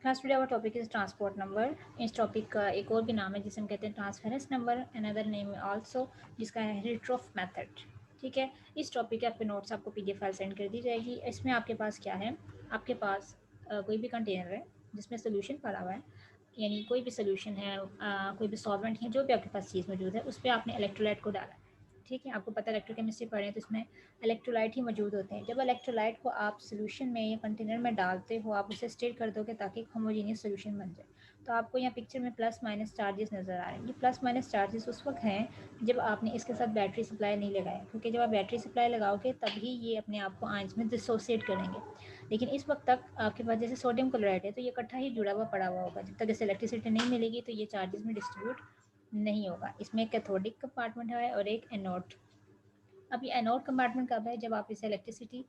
Class today our topic is transport number. इस topic का एक और भी नाम है जिसे हम कहते हैं transference number, another name also, जिसका है रिट्रोफ मेथड। ठीक है, इस टॉपिक के आपके नोट्स आपको पीडीएफ फाइल सेंड कर दी जाएगी। इसमें आपके पास क्या है, आपके पास कोई भी कंटेनर है जिसमें सोल्यूशन पड़ा हुआ है, यानी कोई भी सोल्यूशन है, कोई भी सॉल्वेंट है, जो भी आपके पास चीज़ मौजूद है उस पर आपने इलेक्ट्रोलाइट को डाला है। ठीक है, आपको पता है इलेक्ट्रोकेमिस्ट्री पढ़े हैं तो इसमें इलेक्ट्रोलाइट ही मौजूद होते हैं। जब इलेक्ट्रोलाइट को आप सोल्यूशन में या कंटेनर में डालते हो, आप उसे स्टेट कर दोगे ताकि एक होमोजीनियस सोल्यूशन बन जाए। तो आपको यहाँ पिक्चर में प्लस माइनस चार्जेस नज़र आ रहे हैं। ये प्लस माइनस चार्जेस उस वक्त हैं जब आपने इसके साथ बैटरी सप्लाई नहीं लगाया, क्योंकि जब आप बैटरी सप्लाई लगाओगे तभी ये अपने आप को आयंस में डिसोसिएट करेंगे। लेकिन इस वक्त तक आपके पास जैसे सोडियम क्लोराइड है तो ये इकट्ठा ही जुड़ा हुआ पड़ा हुआ होगा। जब तक इसे इलेक्ट्रिसिटी नहीं मिलेगी तो ये चार्जेस में डिस्ट्रीब्यूट नहीं होगा। इसमें एक कैथोडिक कंपार्टमेंट है और एक एनोड। अब ये एनोड कंपार्टमेंट कब है, जब आप इसे इलेक्ट्रिसिटी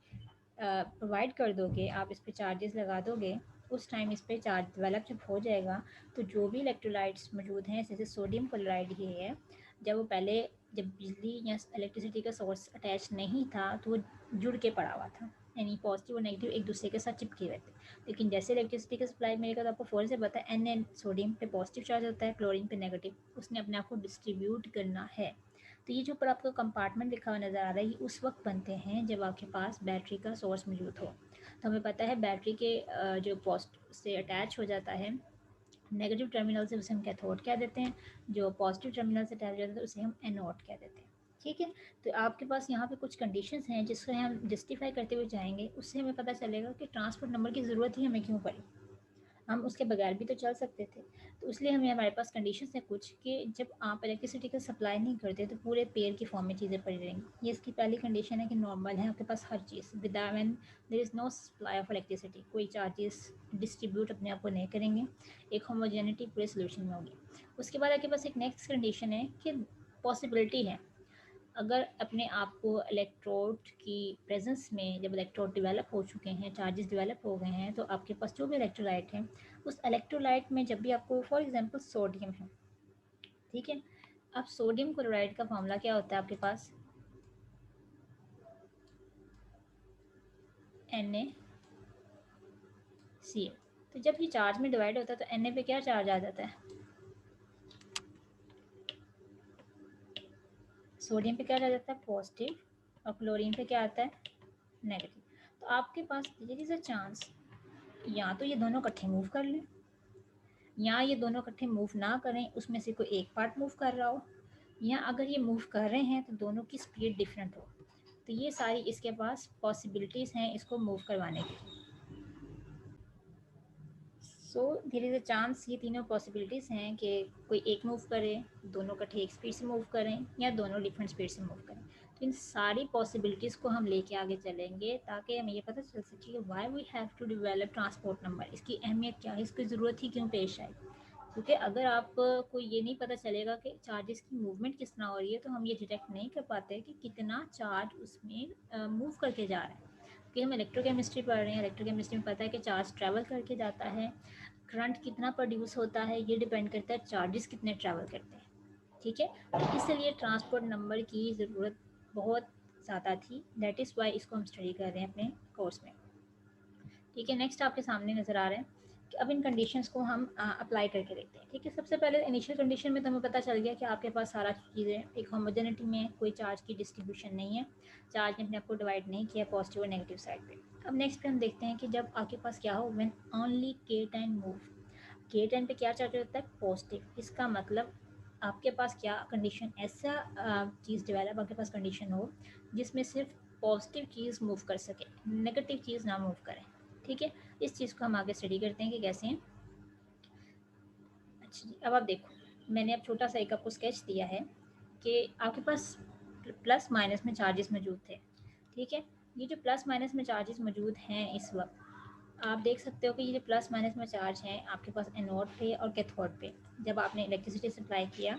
प्रोवाइड कर दोगे, आप इस पर चार्जेस लगा दोगे, उस टाइम इस पर चार्ज डेवलप जब हो जाएगा तो जो भी इलेक्ट्रोलाइट्स मौजूद हैं, जैसे सोडियम क्लोराइड ही है, जब वो पहले जब बिजली या इलेक्ट्रिसिटी का सोर्स अटैच नहीं था तो वो जुड़ के पड़ा हुआ था, यानी पॉजिटिव और नेगेटिव एक दूसरे के साथ चिपके हुए थे। लेकिन जैसे इलेक्ट्रिसिटी का सप्लाई मिलेगा तो आपको फ़ौरन से पता है एन सोडियम पे पॉजिटिव चार्ज होता है, क्लोरीन पे नेगेटिव, उसने अपने आप को डिस्ट्रीब्यूट करना है। तो ये जो ऊपर आपको कंपार्टमेंट लिखा हुआ नज़र आ रहा है, ये उस वक्त बनते हैं जब आपके पास बैटरी का सोर्स मौजूद हो। तो हमें पता है बैटरी के जो पोस्ट से अटैच हो जाता है नेगेटिव टर्मिनल से, उसे हम कैथोड कह देते हैं। जो पॉजिटिव टर्मिनल से अटैच हो जाता है उसे हम एनोड कह देते हैं। ठीक है, तो आपके पास यहाँ पे कुछ कंडीशंस हैं जिसको हम जस्टिफाई करते हुए जाएंगे, उससे हमें पता चलेगा कि ट्रांसपोर्ट नंबर की ज़रूरत ही हमें क्यों पड़ी। हम उसके बगैर भी तो चल सकते थे। तो इसलिए हमें हमारे पास कंडीशंस है कुछ कि जब आप इलेक्ट्रिसिटी का सप्लाई नहीं करते तो पूरे पेयर की फॉर्म में चीज़ें पड़ी रहेंगी। ये इसकी पहली कंडीशन है कि नॉर्मल है आपके पास हर चीज़, without when there is no supply of electricity, कोई चार्जेस डिस्ट्रीब्यूट अपने आप को नहीं करेंगे, एक होमोजेनिटी पूरे सोल्यूशन में होगी। उसके बाद आपके पास एक नेक्स्ट कंडीशन है कि पॉसिबिलिटी है, अगर अपने आप को इलेक्ट्रोड की प्रेजेंस में, जब इलेक्ट्रोड डेवलप हो चुके हैं, चार्जेस डेवलप हो गए हैं, तो आपके पास जो भी इलेक्ट्रोलाइट है, उस इलेक्ट्रोलाइट में जब भी आपको फॉर एग्जांपल सोडियम है, ठीक है, अब सोडियम क्लोराइड का फॉर्मूला क्या होता है आपके पास, NaCl। तो जब ये चार्ज में डिवाइड होता है तो Na पे क्या चार्ज आ जाता है, सोडियम पे क्या आ जाता है पॉजिटिव, और क्लोरीन पे क्या आता है नेगेटिव। तो आपके पास देयर इज अ चांस या तो ये दोनों इकट्ठे मूव कर लें, या ये दोनों इकट्ठे मूव ना करें, उसमें से कोई एक पार्ट मूव कर रहा हो, या अगर ये मूव कर रहे हैं तो दोनों की स्पीड डिफरेंट हो। तो ये सारी इसके पास पॉसिबिलिटीज़ हैं इसको मूव करवाने की। So there is a chance, ये तीनों पॉसिबिलिटीज़ हैं कि कोई एक मूव करे, दोनों इकट्ठे एक स्पीड से मूव करें, या दोनों डिफरेंट स्पीड से मूव करें। तो इन सारी पॉसिबिलिटीज़ को हम लेके आगे चलेंगे ताकि हमें ये पता चल सके कि why we have to develop transport number, इसकी अहमियत क्या है, इसकी ज़रूरत ही क्यों पेश आई। क्योंकि अगर आपको ये नहीं पता चलेगा कि चार्जेस की मूवमेंट किस तरह हो रही है तो हम ये डिटेक्ट नहीं कर पाते कि कितना चार्ज उसमें मूव करके जा रहा है। कि हम इलेक्ट्रोकेमिस्ट्री पढ़ रहे हैं, इलेक्ट्रोकेमिस्ट्री में पता है कि चार्ज ट्रैवल करके जाता है, करंट कितना प्रोड्यूस होता है ये डिपेंड करता है चार्जेस कितने ट्रैवल करते हैं। ठीक है, तो इसलिए ट्रांसपोर्ट नंबर की ज़रूरत बहुत ज़्यादा थी, दैट इज़ वाई इसको हम स्टडी कर रहे हैं अपने कोर्स में। ठीक है, नेक्स्ट आपके सामने नज़र आ रहे हैं कि अब इन कंडीशंस को हम अप्लाई करके देखते हैं। ठीक है, सबसे पहले इनिशियल कंडीशन में तो हमें पता चल गया कि आपके पास सारा चीज़ें एक होमोजेनिटी में, कोई चार्ज की डिस्ट्रीब्यूशन नहीं है, चार्ज ने अपने आप को डिवाइड नहीं किया पॉजिटिव और नेगेटिव साइड पे। अब नेक्स्ट पे हम देखते हैं कि जब आपके पास क्या हो, when only K10 move, K10 पे क्या चार्ज होता है पॉजिटिव। इसका मतलब आपके पास क्या कंडीशन, ऐसा चीज़ डेवलप आपके पास कंडीशन हो जिसमें सिर्फ पॉजिटिव चीज़ मूव कर सके, नेगेटिव चीज़ ना मूव करे। ठीक है, इस चीज़ को हम आगे स्टडी करते हैं कि कैसे हैं। अच्छा जी, अब आप देखो, मैंने अब छोटा सा एक आपको स्केच दिया है कि आपके पास प्लस माइनस में चार्जेस मौजूद थे। ठीक है, ये जो प्लस माइनस में चार्जेस मौजूद हैं इस वक्त, आप देख सकते हो कि ये जो प्लस माइनस में चार्ज हैं आपके पास एनोड पे और कैथोड पे, जब आपने इलेक्ट्रिसिटी सप्लाई किया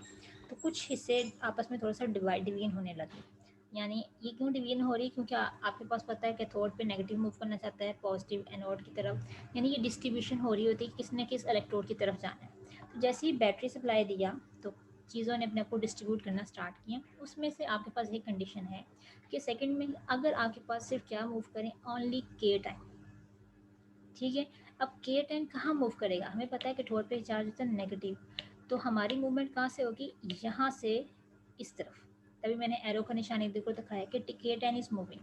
तो कुछ हिस्से आपस में थोड़ा सा डिवीजन होने लगे। यानी ये क्यों डिवीजन हो रही है, क्योंकि आपके पास पता है कैथोड पे नेगेटिव मूव करना चाहता है, पॉजिटिव एनोड की तरफ, यानी ये डिस्ट्रीब्यूशन हो रही होती है कि किसने किस इलेक्ट्रोड की तरफ जाना है। तो जैसे ही बैटरी सप्लाई दिया तो चीज़ों ने अपने आप को डिस्ट्रीब्यूट करना स्टार्ट किया। उसमें से आपके पास एक कंडीशन है कि सेकंड में अगर आपके पास सिर्फ क्या मूव करें, ओनली K टाइम, ठीक है। अब K10 कहाँ मूव करेगा, हमें पता है कि ठोर पे चार्ज होता है नेगेटिव, तो हमारी मूवमेंट कहाँ से होगी, यहाँ से इस तरफ। तभी मैंने एरो का निशान एक देखो दिखाया कि K10 is moving.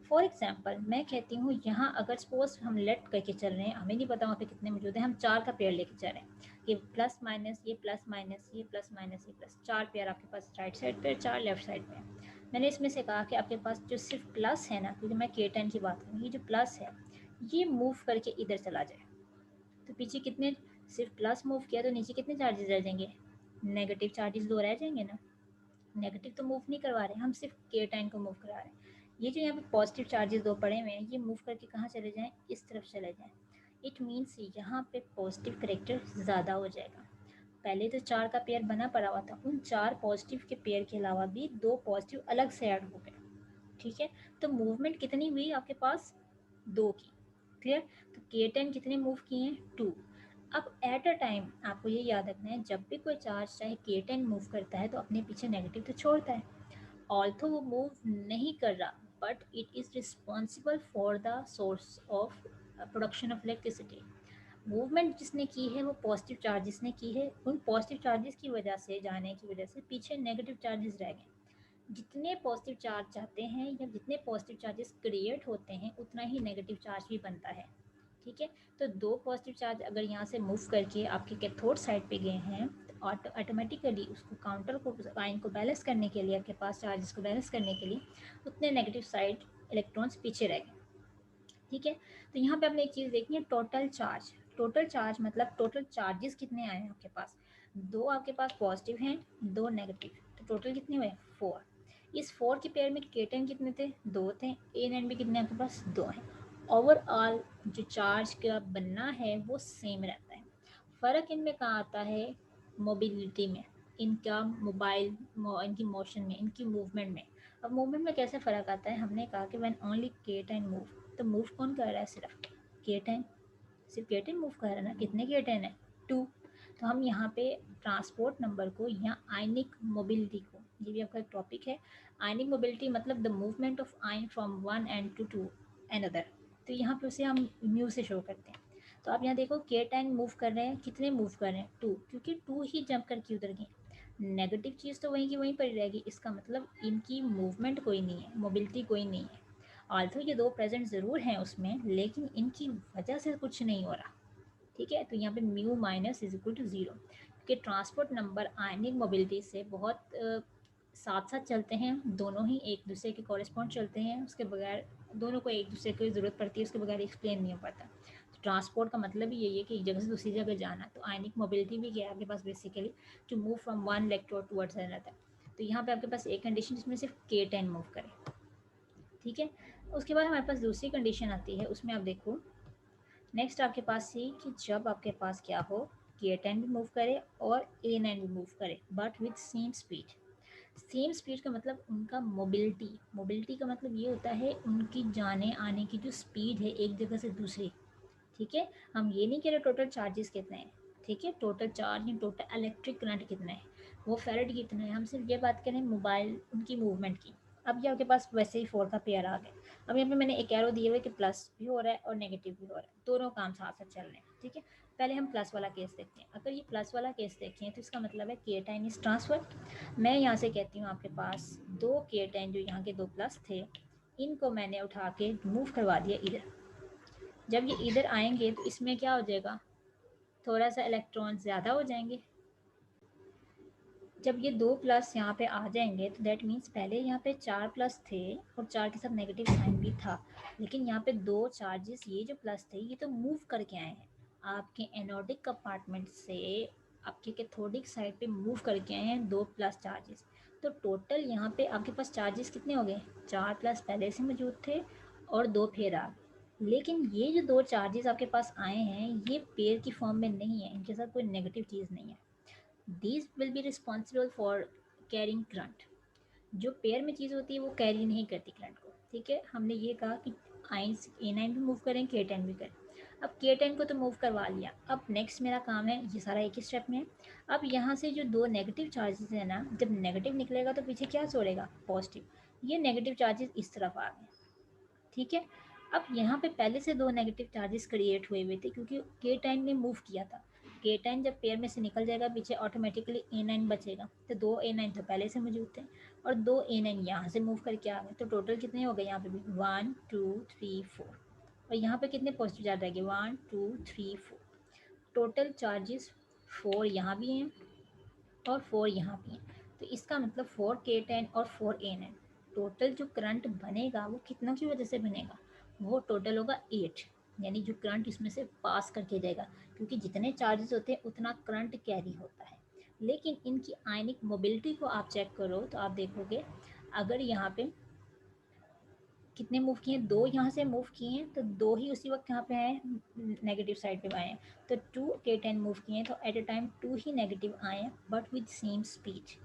For example मैं कहती हूँ यहाँ अगर सपोज हम लेट करके चल रहे हैं, हमें नहीं पता वहाँ पे कितने मौजूद हैं, हम 4 का पेयर लेके चल रहे हैं, ये प्लस माइनस, ये प्लस माइनस, ये प्लस माइनस, ये प्लस, 4 पेयर आपके पास राइट साइड पे, 4 लेफ्ट साइड पे। मैंने इसमें से कहा कि आपके पास जो सिर्फ प्लस है ना, क्योंकि मैं K10 की बात करूँ, ये जो प्लस है ये मूव करके इधर चला जाए, तो पीछे कितने, सिर्फ प्लस मूव किया तो नीचे कितने चार्जेस रह जाएंगे, नेगेटिव चार्जेस 2 रह जाएंगे ना। नेगेटिव तो मूव नहीं करवा रहे, हम सिर्फ K10 को मूव करा रहे हैं। ये जो यहाँ पे पॉजिटिव चार्जेस 2 पड़े हुए हैं, ये मूव करके कहाँ चले जाएं, इस तरफ चले जाएं। इट मीन्स यहाँ पे पॉजिटिव करेक्टर ज़्यादा हो जाएगा। पहले तो 4 का पेयर बना पड़ा हुआ था, उन 4 पॉजिटिव के पेयर के अलावा भी 2 पॉजिटिव अलग से ऐड हो गए। ठीक है, तो मूवमेंट कितनी हुई आपके पास, 2 की। क्लियर। तो K10 कितने मूव किए हैं, 2। अब एट अ टाइम आपको ये याद रखना है, जब भी कोई चार्ज चाहे K10 मूव करता है तो अपने पीछे नेगेटिव तो छोड़ता है। ऑल्थो वो मूव नहीं कर रहा, but it is responsible for the source of production of electricity. Movement जिसने की है वो पॉजिटिव चार्जेस ने की है, उन पॉजिटिव चार्जेस की वजह से, जाने की वजह से पीछे नेगेटिव चार्जेस रह गए। जितने पॉजिटिव चार्ज चाहते हैं या जितने पॉजिटिव चार्जेस क्रिएट होते हैं उतना ही नेगेटिव चार्ज भी बनता है। ठीक है, तो 2 पॉजिटिव चार्ज अगर यहाँ से मूव करके आपके कैथोड साइड पे गए हैं तो ऑटोमेटिकली उसको काउंटर को, आयन को बैलेंस करने के लिए, आपके पास चार्जेस को बैलेंस करने के लिए उतने नेगेटिव साइड इलेक्ट्रॉन्स पीछे रह गए। ठीक है, तो यहाँ पे आपने एक चीज़ देखनी है, टोटल चार्ज। टोटल चार्ज मतलब टोटल चार्जेस कितने आए हैं आपके पास, 2 आपके पास पॉजिटिव हैं, 2 नेगेटिव, तो टोटल कितने हुए, 4। इस 4 के पेयर में K10 कितने थे, 2 थे, A एंड B कितने आपके पास, 2 हैं। ओवरऑल जो चार्ज का बनना है वो सेम रहता है। फ़र्क इनमें कहाँ आता है, मोबिलिटी में, इनका इनकी मोशन में, इनकी मूवमेंट में। अब मूवमेंट में कैसे फ़र्क आता है, हमने कहा कि व्हेन ओनली K10 मूव, तो मूव कौन कर रहा है, सिर्फ K10, सिर्फ K10 मूव कर रहा है ना, कितने K10 है, 2। तो हम यहाँ पे ट्रांसपोर्ट नंबर को या आयनिक मोबिलिटी को, ये भी आपका एक टॉपिक है, आयनिक मोबिलिटी मतलब the movement of ion from one end to another, तो यहाँ पे उसे हम म्यू से शो करते हैं। तो आप यहाँ देखो K10 मूव कर रहे हैं, कितने मूव कर रहे हैं, 2, क्योंकि 2 ही जंप करके उधर गए। नेगेटिव चीज़ तो वहीं की वहीं पड़ी रहेगी, इसका मतलब इनकी मूवमेंट कोई नहीं है, मोबिलिटी कोई नहीं है। ऑल्थो ये 2 प्रेजेंट ज़रूर हैं उसमें, लेकिन इनकी वजह से कुछ नहीं हो रहा। ठीक है, तो यहाँ पे mu minus is equal to 0, क्योंकि ट्रांसपोर्ट नंबर आयनिक मोबिलिटी से बहुत साथ साथ चलते हैं, दोनों ही एक दूसरे के कॉरेस्पॉन्ड चलते हैं, उसके बगैर दोनों को एक दूसरे की ज़रूरत पड़ती है, उसके बगैर एक्सप्लेन नहीं हो पाता। तो ट्रांसपोर्ट का मतलब ही यही है कि एक जगह से दूसरी जगह जाना, तो आयनिक मोबिलिटी भी क्या है आपके पास, basically to move from one electrode towards another. तो यहाँ पे आपके पास एक कंडीशन जिसमें सिर्फ K10 मूव करे। ठीक है, उसके बाद हमारे पास दूसरी कंडीशन आती है, उसमें आप देखो नेक्स्ट आपके पास थी कि जब आपके पास क्या हो, K10 भी मूव करे और A9 भी मूव करे, but with same speed. Same speed का मतलब उनका मोबिलिटी, मोबिलिटी का मतलब ये होता है उनकी जाने आने की जो स्पीड है एक जगह से दूसरी। ठीक है, हम ये नहीं कह रहे टोटल चार्जेस कितने हैं, ठीक है, टोटल चार्ज या टोटल इलेक्ट्रिक करंट कितना है, वो फेरेड कितना है, हम सिर्फ ये बात करें मोबाइल उनकी मूवमेंट की। अब ये आपके पास वैसे ही 4 का पेयर आ गया। अब यहाँ पे मैंने एक एरो दिए हुए कि प्लस भी हो रहा है और नेगेटिव भी हो रहा है, दोनों काम साथ साथ चल रहे हैं। ठीक है, पहले हम प्लस वाला केस देखते हैं। अगर ये प्लस वाला केस देखें तो इसका मतलब है K10 इज ट्रांसफर। मैं यहाँ से कहती हूँ आपके पास 2 K10 जो यहाँ के 2 प्लस थे, इनको मैंने उठा के मूव करवा दिया इधर। जब ये इधर आएंगे तो इसमें क्या हो जाएगा, थोड़ा सा इलेक्ट्रॉन ज़्यादा हो जाएंगे। जब ये 2 प्लस यहाँ पे आ जाएंगे तो दैट मीन्स पहले यहाँ पे 4 प्लस थे और 4 के साथ नेगेटिव साइन भी था, लेकिन यहाँ पे 2 चार्जेस, ये जो प्लस थे ये तो मूव करके आए हैं आपके एनोडिक कंपार्टमेंट से, आपके कैथोडिक साइड पे मूव करके आए हैं 2 प्लस चार्जेस। तो टोटल यहाँ पे आपके पास चार्जेस कितने हो गए, 4 प्लस पहले से मौजूद थे और 2 फिर आ गए। लेकिन ये जो 2 चार्जेस आपके पास आए हैं ये पेयर की फॉर्म में नहीं है, इनके साथ कोई नेगेटिव चीज़ नहीं है। These will be responsible for carrying current. जो पेयर में चीज़ होती है वो कैरी नहीं करती करंट को। ठीक है, हमने ये कहा कि आइंस A9 भी मूव करें, K10 भी करें। अब K10 को तो मूव करवा लिया, अब नेक्स्ट मेरा काम है, ये सारा एक ही स्टेप में है। अब यहाँ से जो 2 नेगेटिव चार्जेस है ना, जब नेगेटिव निकलेगा तो पीछे क्या छोड़ेगा, पॉजिटिव। ये नेगेटिव चार्जेस इस तरफ आ गए। ठीक है, अब यहाँ पे पहले से दो नेगेटिव चार्जेस क्रिएट हुए थे क्योंकि के टाइन ने मूव किया था। के टाइन जब पेयर में से निकल जाएगा पीछे ऑटोमेटिकली ए नाइन बचेगा, तो दो ए नाइन तो पहले से मौजूद थे और दो ए नाइन यहाँ से मूव करके आ गए, तो टोटल कितने हो गए यहाँ पे भी 1 2 3 4, और यहाँ पे कितने पॉजिटिव चार्ज रहेंगे 1 2 3 4, टोटल चार्जेस 4 यहाँ भी हैं और 4 यहाँ भी हैं। तो इसका मतलब 4 के टेन और 4 ए नाइन, टोटल जो करंट बनेगा वो कितना की वजह से बनेगा, वो टोटल होगा 8, यानी जो करंट इसमें से पास करके जाएगा, क्योंकि जितने चार्जेस होते हैं उतना करंट कैरी होता है। लेकिन इनकी आयनिक मोबिलिटी को आप चेक करो तो आप देखोगे अगर यहाँ पे कितने मूव किए हैं, दो यहाँ से मूव किए हैं तो दो ही उसी वक्त यहाँ पे आए नेगेटिव साइड पे आए हैं, तो 2 के 10 मूव किए हैं तो at a time 2 he negative आए हैं बट विद सेम स्पीड।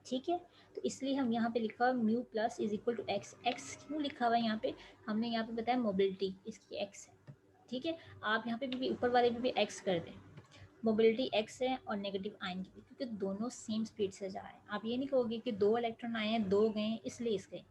ठीक है, तो इसलिए हम यहाँ पे लिखा हुआ mu plus is equal to X. X क्यों लिखा हुआ है यहाँ पे, हमने यहाँ पे बताया मोबिलिटी इसकी एक्स है। ठीक है, आप यहाँ पे भी ऊपर वाले पे भी एक्स कर दें, मोबिलिटी एक्स है और नेगेटिव आयन की भी, क्योंकि दोनों सेम स्पीड से जा रहे हैं। आप ये नहीं कहोगे कि दो इलेक्ट्रॉन आए हैं दो गए इसलिए इस गए,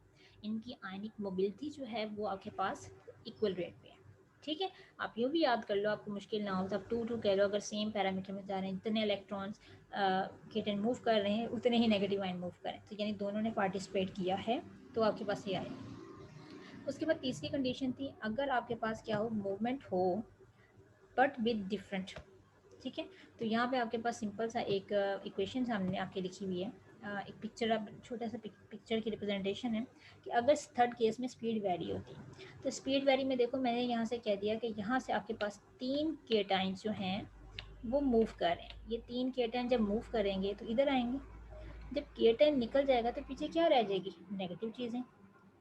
इनकी आयनिक मोबिलिटी जो है वो आपके पास इक्वल रेट पे है। ठीक है, आप ये भी याद कर लो, आपको मुश्किल ना हो तो आप टू टू कह लो, अगर सेम पैरामीटर में जा रहे हैं जितने इलेक्ट्रॉन्स केटन मूव कर रहे हैं उतने ही नेगेटिव आयन मूव करें, तो यानी दोनों ने पार्टिसिपेट किया है, तो आपके पास ये आएगा। उसके बाद तीसरी कंडीशन थी अगर आपके पास क्या हो मूवमेंट हो बट विद डिफरेंट। ठीक है, तो यहाँ पे आपके पास सिंपल सा एक इक्वेशन सामने आपके लिखी हुई है, एक पिक्चर, आप छोटा सा पिक्चर की रिप्रेजेंटेशन है कि अगर थर्ड केस में स्पीड वेरी होती है, तो स्पीड वेरी में देखो मैंने यहाँ से कह दिया कि यहाँ से आपके पास तीन केटाइंस जो हैं वो मूव कर रहे हैं, ये तीन केटाइन जब मूव करेंगे तो इधर आएंगे, जब केटाइन निकल जाएगा तो पीछे क्या रह जाएगी, नेगेटिव चीज़ें।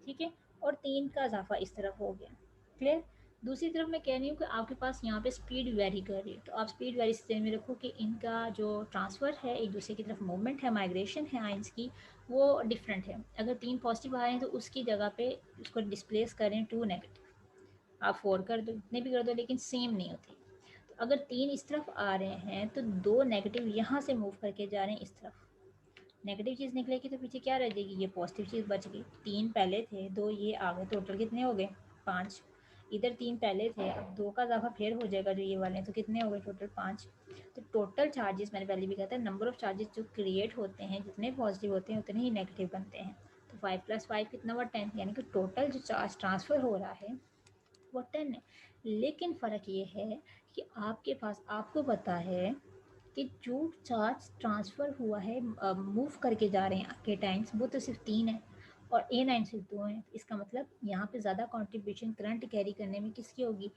ठीक है, और तीन का इजाफा इस तरफ हो गया। क्लियर। दूसरी तरफ मैं कह रही हूँ कि आपके पास यहाँ पे स्पीड वेरी कर रही है, तो आप स्पीड वेरी से में रखो कि इनका जो ट्रांसफ़र है एक दूसरे की तरफ मूवमेंट है, माइग्रेशन है आइंस की, वो डिफरेंट है। अगर तीन पॉजिटिव आ रहे हैं तो उसकी जगह पे उसको डिस्प्लेस करें टू नेगेटिव, आप फोर कर दो इतने भी कर दो लेकिन सेम नहीं होती। तो अगर तीन इस तरफ आ रहे हैं तो दो नेगेटिव यहाँ से मूव करके जा रहे हैं इस तरफ, नेगेटिव चीज़ निकलेगी तो पीछे क्या रह जाएगी, ये पॉजिटिव चीज़ बच गई। तीन पहले थे दो ये आ गए, टोटल कितने हो गए 5, इधर तीन पहले थे अब दो का इजाफा फिर हो जाएगा जो ये वाले हैं, तो कितने हो गए टोटल 5। तो टोटल चार्जेस मैंने पहले भी कहा था नंबर ऑफ चार्जेस जो क्रिएट होते हैं जितने पॉजिटिव होते हैं उतने ही नेगेटिव बनते हैं, तो 5 + 5 कितना हुआ 10, यानी कि टोटल जो चार्ज ट्रांसफ़र हो रहा है वो 10 है। लेकिन फ़र्क ये है कि आपके पास आपको पता है कि जो चार्ज ट्रांसफ़र हुआ है मूव करके जा रहे हैं के टाइम्स वो तो सिर्फ 3 है और ए नाइन सिर्फ 2 हैं, इसका मतलब यहाँ पे ज़्यादा कंट्रीब्यूशन करंट कैरी करने में किसकी होगी,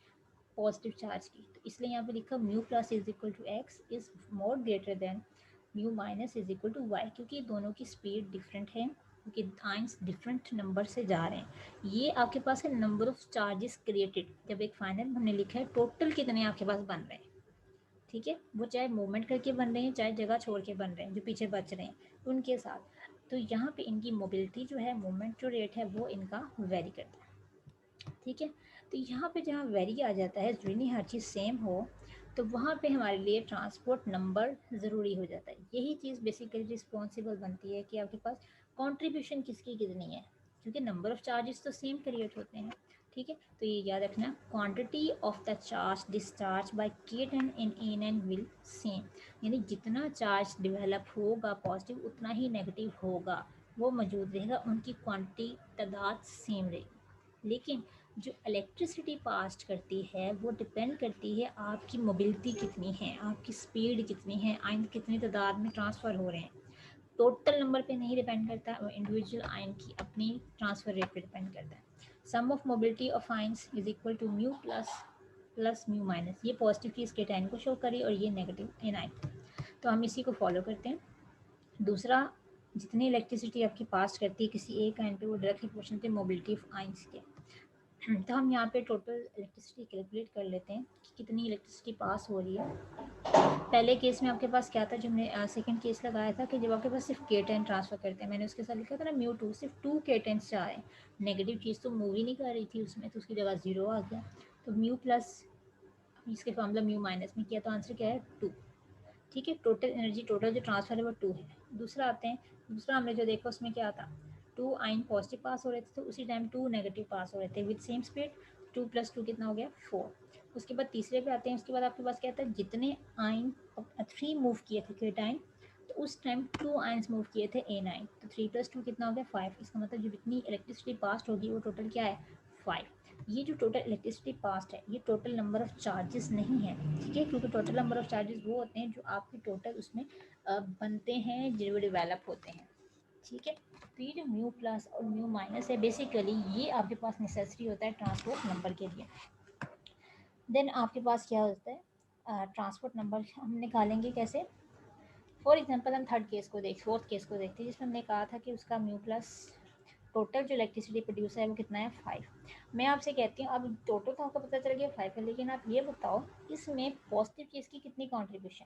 पॉजिटिव चार्ज की। तो इसलिए यहाँ पे लिखा mu plus is equal to X is more greater than mu minus is equal to Y, क्योंकि दोनों की स्पीड डिफरेंट है, क्योंकि आइंस डिफरेंट नंबर से जा रहे हैं। ये आपके पास है नंबर ऑफ चार्जेस क्रिएटेड, जब एक फाइनल हमने लिखा है टोटल कितने आपके पास बन रहे हैं। ठीक है, वो चाहे मूवमेंट करके बन रहे हैं चाहे जगह छोड़ के बन रहे हैं, जो पीछे बच रहे हैं उनके साथ। तो यहाँ पे इनकी मोबिलिटी जो है मूवमेंट जो रेट है वो इनका वेरी करता है। ठीक है, तो यहाँ पे जहाँ वेरी आ जाता है ज़रूरी नहीं हर चीज़ सेम हो, तो वहाँ पे हमारे लिए ट्रांसपोर्ट नंबर ज़रूरी हो जाता है। यही चीज़ बेसिकली रिस्पॉन्सिबल बनती है कि आपके पास कंट्रीब्यूशन किसकी कितनी है, क्योंकि नंबर ऑफ़ चार्जेस तो सेम क्रिएट होते हैं। ठीक है, तो ये याद रखना quantity of the charge discharge by K10 in A9 will same, यानी जितना चार्ज डिवेलप होगा पॉजिटिव उतना ही नेगेटिव होगा, वो मौजूद रहेगा, उनकी क्वांटिटी तादाद सेम रहेगी। लेकिन जो इलेक्ट्रिसिटी पास करती है वो डिपेंड करती है आपकी मोबिलिटी कितनी है, आपकी स्पीड कितनी है, आयन कितनी तादाद में ट्रांसफ़र हो रहे हैं, टोटल नंबर पे नहीं डिपेंड करता, और इंडिविजुअल आयन की अपनी ट्रांसफ़र रेट पे डिपेंड करता है। Sum of mobility of ions is equal to mu plus plus mu minus, ये पॉजिटिव चीज़ के टाइन को शो करी और ये नेगेटिव इन आयन। तो हम इसी को फॉलो करते हैं। दूसरा, जितनी इलेक्ट्रिसिटी आपकी पास करती है किसी एक आयन पे वो डायरेक्टली प्रोपोर्शनल है मोबिलिटी ऑफ आयंस के। तो हम यहाँ पे टोटल इलेक्ट्रिसिटी कैलकुलेट कर लेते हैं कि कितनी इलेक्ट्रिसिटी पास हो रही है। पहले केस में आपके पास क्या था, जो हमने सेकंड केस लगाया था कि जब आपके पास सिर्फ K10 ट्रांसफ़र करते हैं, मैंने उसके साथ लिखा था ना म्यू टू, सिर्फ 2 K10 से आ रहे हैं, नेगेटिव चीज़ तो मूव ही नहीं कर रही थी उसमें, तो उसकी जगह 0 आ गया। तो म्यू प्लस इसके फॉर्मूला म्यू माइनस में किया तो आंसर क्या है 2। ठीक है, टोटल एनर्जी टोटल जो ट्रांसफ़र है वो 2 है। दूसरा आते हैं, दूसरा हमने जो देखा उसमें क्या था, 2 आयन पॉजिटिव पास हो रहे थे तो उसी टाइम 2 नेगेटिव पास हो रहे थे विद सेम स्पीड, 2 + 2 कितना हो गया 4। उसके बाद तीसरे पे आते हैं, उसके बाद आपके पास क्या आता है, जितने आयन 3 मूव किए थे केटाइन, तो उस टाइम 2 आयन्स मूव किए थे A9, तो 3 + 2 कितना हो गया 5। इसका मतलब जो जितनी इलेक्ट्रिसिटी पास्ट होगी वो टोटल क्या है 5। ये जो टोटल इलेक्ट्रिसिटी पास्ट है ये टोटल नंबर ऑफ चार्जेस नहीं है, ठीक है, क्योंकि टोटल नंबर ऑफ चार्जेस वो होते हैं जो आपके टोटल उसमें बनते हैं, जो डेवलप होते हैं, ठीक है। तो ये जो म्यू प्लस और म्यू माइनस है बेसिकली ये आपके पास नेसेसरी होता है ट्रांसपोर्ट नंबर के लिए। देन आपके पास क्या होता है ट्रांसपोर्ट नंबर हम निकालेंगे कैसे। फॉर एग्जांपल हम फोर्थ केस को देखते हैं, जिसमें हमने कहा था कि उसका म्यू प्लस टोटल जो इलेक्ट्रिसिटी प्रोड्यूस है वो कितना है 5। मैं आपसे कहती हूँ अब टोटल तो आपको पता चल गया 5 है, लेकिन आप ये बताओ इसमें पॉजिटिव चीज़ की कितनी कॉन्ट्रीब्यूशन,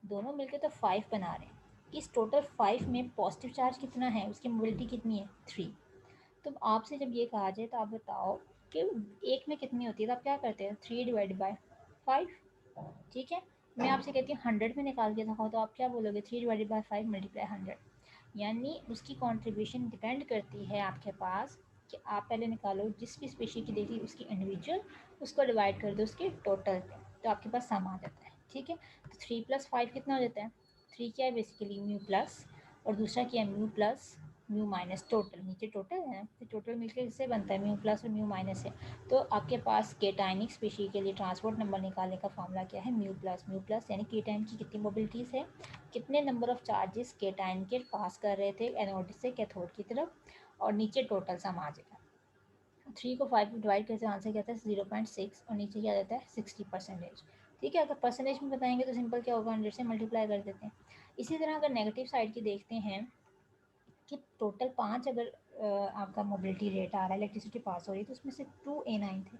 दोनों मिलकर तो 5 बना रहे हैं। इस टोटल 5 में पॉजिटिव चार्ज कितना है, उसकी मोबिलिटी कितनी है 3। तो आपसे जब ये कहा जाए तो आप बताओ कि एक में कितनी होती है, तो आप क्या करते हैं 3/5, ठीक है। मैं आपसे कहती हूँ 100 में निकाल के दिखाओ, तो आप क्या बोलोगे 3/5 मल्टीप्लाई 100, यानी उसकी कंट्रीब्यूशन डिपेंड करती है आपके पास कि आप पहले निकालो जिस भी स्पीशी की देखी उसकी इंडिविजुअल, उसको डिवाइड कर दो उसके टोटल पे, तो आपके पास सम आ जाता है, ठीक है। तो 3 + 5 कितना हो जाता है, 3 क्या है बेसिकली म्यू प्लस, और दूसरा क्या है mu plus mu minus, total नीचे टोटल है तो टोटल मिलकर इससे बनता है म्यू प्लस और म्यू माइनस है। तो आपके पास केटाइनिक स्पीशी के लिए ट्रांसपोर्ट नंबर निकालने का फॉर्मूला क्या है, म्यू प्लस यानी केटाइन की कितनी मोबिलिटीज़ है, कितने नंबर ऑफ चार्जेस केटाइन के पास कर रहे थे एनोड से कैथोड की तरफ, और नीचे टोटल सम आ जाएगा। 3 को 5 में डिवाइड करते हैं आंसर क्या आता है 0.6, और नीचे क्या आता है 60%, ठीक है। अगर परसेंटेज में बताएंगे तो सिंपल क्या होगा 100 से मल्टीप्लाई कर देते हैं। इसी तरह अगर नेगेटिव साइड की देखते हैं कि टोटल 5 अगर आपका मोबिलिटी रेट आ रहा है, इलेक्ट्रिसिटी पास हो रही है, तो उसमें से 2A9 थे,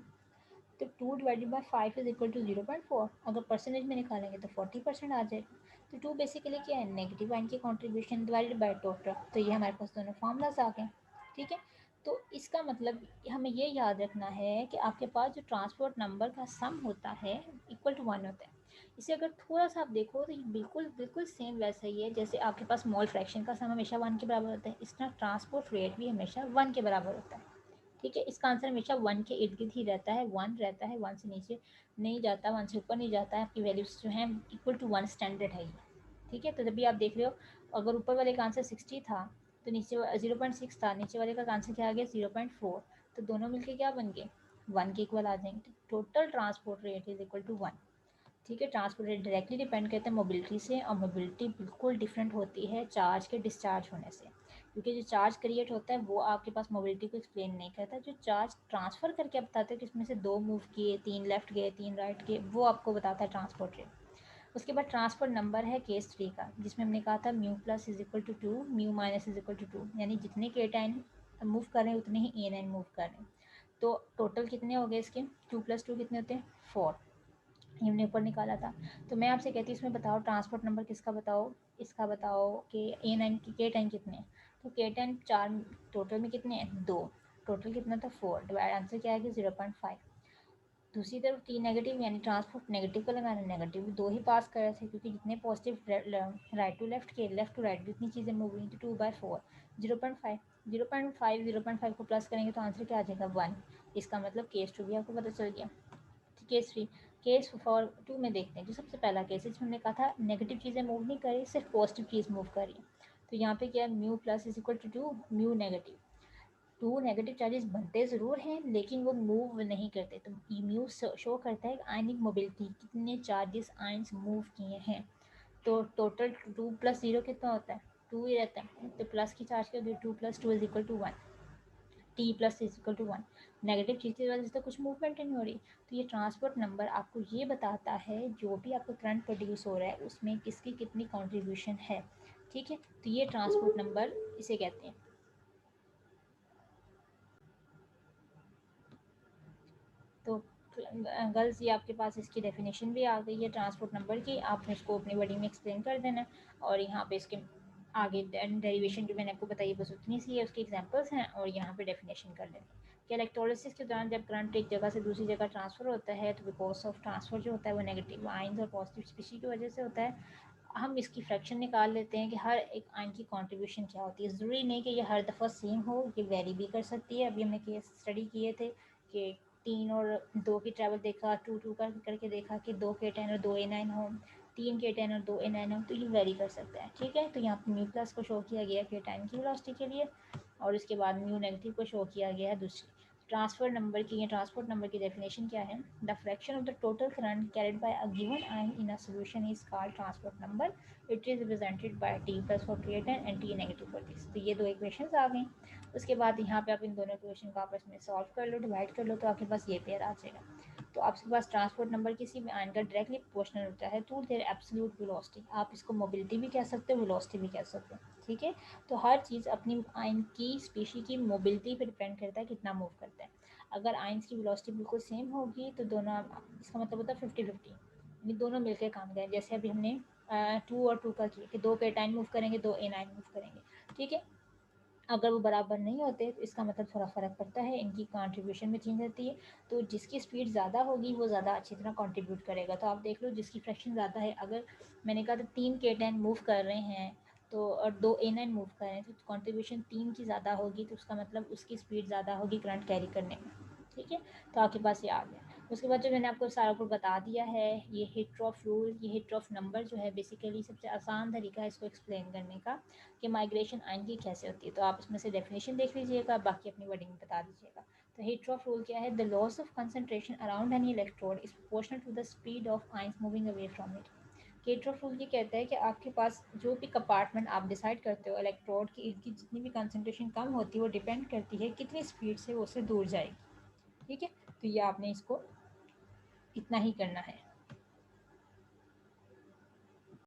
तो 2/5 = 0.4। अगर परसेंटेज में निकालेंगे तो 40% आ जाएगा। तो 2 बेसिकली क्या है नेगेटिव आइन की कॉन्ट्रीब्यूशन डिवाइडेड बाय टोटल, तो ये हमारे पास दोनों फार्मूलाज आ गए, ठीक है। तो इसका मतलब हमें ये याद रखना है कि आपके पास जो ट्रांसपोर्ट नंबर का सम होता है इक्वल टू 1 होता है। इसे अगर थोड़ा सा आप देखो तो ये बिल्कुल बिल्कुल सेम वैसा ही है जैसे आपके पास मोल फ्रैक्शन का सम हमेशा 1 के बराबर होता है, इस तरह ट्रांसपोर्ट रेट भी हमेशा 1 के बराबर होता है, ठीक है। इसका आंसर हमेशा 1 के इर्द गिर्द ही रहता है, 1 रहता है, 1 से नीचे नहीं जाता, 1 से ऊपर नहीं जाता है। आपकी वैल्यूज जो हैं इक्वल टू 1 स्टैंडर्ड है ये, ठीक है। तो जब भी आप देख रहे हो अगर ऊपर वाले का आंसर 60 था तो नीचे 0.6 था, नीचे वाले का आंसर क्या आ गया 0.4, तो दोनों मिलके क्या बन गए 1 के इक्वल आ जाएंगे। Total transport rate is equal to 1, ठीक है। ट्रांसपोर्ट रेट डायरेक्टली डिपेंड करते हैं मोबिलिटी से, और मोबिलिटी बिल्कुल डिफरेंट होती है चार्ज के डिस्चार्ज होने से, क्योंकि जो चार्ज क्रिएट होता है वो आपके पास मोबिलिटी को एक्सप्लेन नहीं करता, जो चार्ज ट्रांसफ़र करके आप बताते हैं कि इसमें से 2 मूव किए, 3 लेफ्ट गए, 3 राइट गए, वो आपको बताता है ट्रांसपोर्ट रेट। उसके बाद ट्रांसपोर्ट नंबर है केस 3 का, जिसमें हमने कहा था mu plus is equal to 2, mu minus is equal to 2, यानी जितने केटाइन मूव कर रहे हैं उतने ही A9 मूव कर रहे हैं। तो टोटल कितने हो गए इसके 2 + 2 कितने होते हैं 4, ये हमने ऊपर निकाला था। तो मैं आपसे कहती हूँ इसमें बताओ ट्रांसपोर्ट नंबर किसका बताओ, इसका बताओ कि A9 की K10 कितने हैं, तो K10 4, टोटल में कितने हैं 2, टोटल कितना था 4, डिवाइड आंसर क्या आएगा 0.5। दूसरी तरफ टी नेगेटिव यानी ट्रांसपोर्ट नेगेटिव को लगाना, नेगेटिव भी 2 ही पास कर रहे थे क्योंकि जितने पॉजिटिव राइट टू लेफ्ट के, लेफ्ट टू राइट भी इतनी चीज़ें मूव हुई, तो 2/4 0.5, 0.5 को प्लस करेंगे तो आंसर क्या आ जाएगा 1। इसका मतलब केस 2 भी आपको पता चल गया। केस 3, केस फॉर 2 में देखते हैं। जो सबसे पहला केस है जिसमें हमने कहा था नेगेटिव चीज़ें मूव नहीं करी, सिर्फ पॉजिटिव चीज़ मूव करी, तो यहाँ पे क्या है mu plus is equal to 2 mu negative. 2 negative charges बनते ज़रूर हैं लेकिन वो मूव नहीं करते, तो म्यू शो करता है आयनिक मोबिलिटी, कितने चार्जेस आयन्स मूव किए हैं। तो टोटल 2 + 0 कितना होता है 2 ही रहता है, तो प्लस की चार्ज कर दो 2 + 2 is equal to 1, T plus is equal to 1। Negative चीज़ की वजह से तो कुछ मूवमेंट नहीं हो रही, तो ये ट्रांसपोर्ट नंबर आपको ये बताता है जो भी आपको करंट प्रोड्यूस हो रहा है उसमें किसकी कितनी कंट्रीब्यूशन है, ठीक है। तो ये ट्रांसपोर्ट नंबर इसे कहते हैं। तो गर्ल्स ये आपके पास इसकी डेफिनेशन भी आ गई है ट्रांसपोर्ट नंबर की, आपने इसको अपनी वर्डिंग में एक्सप्लेन कर देना, और यहाँ पे इसके आगे डेरिवेशन जो मैंने आपको बताई बस उतनी सी है, उसके एग्जांपल्स हैं, और यहाँ पे डेफिनेशन कर लें कि इलेक्ट्रोलिसिस के दौरान जब करंट एक जगह से दूसरी जगह ट्रांसफ़र होता है तो बिकॉज ऑफ ट्रांसफ़र जो होता है वो नेगेटिव आइंस और पॉजिटिव स्पीशी की वजह से होता है। हम इसकी फ्रैक्शन निकाल लेते हैं कि हर एक आयन की कंट्रीब्यूशन क्या होती है। ज़रूरी नहीं कि ये हर दफ़ा सेम हो, ये वेरी भी कर सकती है। अभी हमने केस स्टडी किए थे कि 3 और 2 की ट्रैवल देखा, 2 2 का करके देखा कि 2 K10 और 2 A9 हो, 3 K10 और 2 A9 हो, तो ये वेरी कर सकता है। ठीक है, तो यहाँ पर म्यू प्लस को शो किया गया K टाइम की वेलोसिटी के लिए, और उसके बाद म्यू नेगेटिव को शो किया गया है दूसरी। ट्रांसफर नंबर की, ट्रांसपोर्ट नंबर की डेफिनेशन क्या है? The fraction of the total current carried by a given ion in a solution is called transport number. It is represented by T plus for K10 and T negative for this. तो ये दो equations आ गई। उसके बाद यहाँ पे आप इन दोनों इक्वेशन को आपस में सॉल्व कर लो, डिवाइड कर लो, तो आपके पास ये पेयर आ जाएगा। तो आपके पास ट्रांसपोर्ट नंबर किसी भी आयन का डायरेक्टली प्रोपोर्शनल होता है टू देयर एब्सोल्यूट वेलोसिटी। आप इसको मोबिलिटी भी कह सकते हो, वेलोसिटी भी कह सकते हो। ठीक है, तो हर चीज़ अपनी आयन की स्पीशी की मोबिलिटी पर डिपेंड करता है कितना मूव करता है। अगर आयंस की वेलोसिटी बिल्कुल सेम होगी तो दोनों, इसका मतलब होता है 50-50, यानी दोनों मिलकर काम करें। जैसे अभी हमने 2 और 2 का किया कि 2 K10 मूव करेंगे, 2 A9 मूव करेंगे। ठीक है, अगर वो बराबर नहीं होते तो इसका मतलब थोड़ा फ़र्क पड़ता है, इनकी कंट्रीब्यूशन में चेंज रहती है। तो जिसकी स्पीड ज़्यादा होगी वो ज़्यादा अच्छी तरह कंट्रीब्यूट करेगा। तो आप देख लो, जिसकी फ्रैक्शन ज़्यादा है, अगर मैंने कहा था 3 K10 मूव कर रहे हैं तो और 2 A9 मूव कर रहे हैं, तो कंट्रीब्यूशन 3 की ज़्यादा होगी, तो उसका मतलब उसकी स्पीड ज़्यादा होगी करंट कैरी करने में। ठीक है, तो आपके पास ये आ गया। उसके बाद जो मैंने आपको सारा कुछ बता दिया है, ये हिट्रॉफ रूल, ये हिट्रॉफ नंबर जो है बेसिकली सबसे आसान तरीका है इसको एक्सप्लेन करने का कि माइग्रेशन आयन की कैसे होती है। तो आप इसमें से डेफिनेशन देख लीजिएगा, बाकी अपनी वर्डिंग बता दीजिएगा। तो हिट्रॉफ रूल क्या है? The loss of concentration around any electrode is proportional to the speed of ions moving away from it. Hittorf rule ये कहता है कि आपके पास जो भी कंपार्टमेंट आप डिसाइड करते हो इलेक्ट्रोड की, इनकी जितनी भी कंसंट्रेशन कम होती है वो डिपेंड करती है कितनी स्पीड से वो उससे दूर जाएगी। ठीक है, तो ये आपने इसको इतना ही करना है।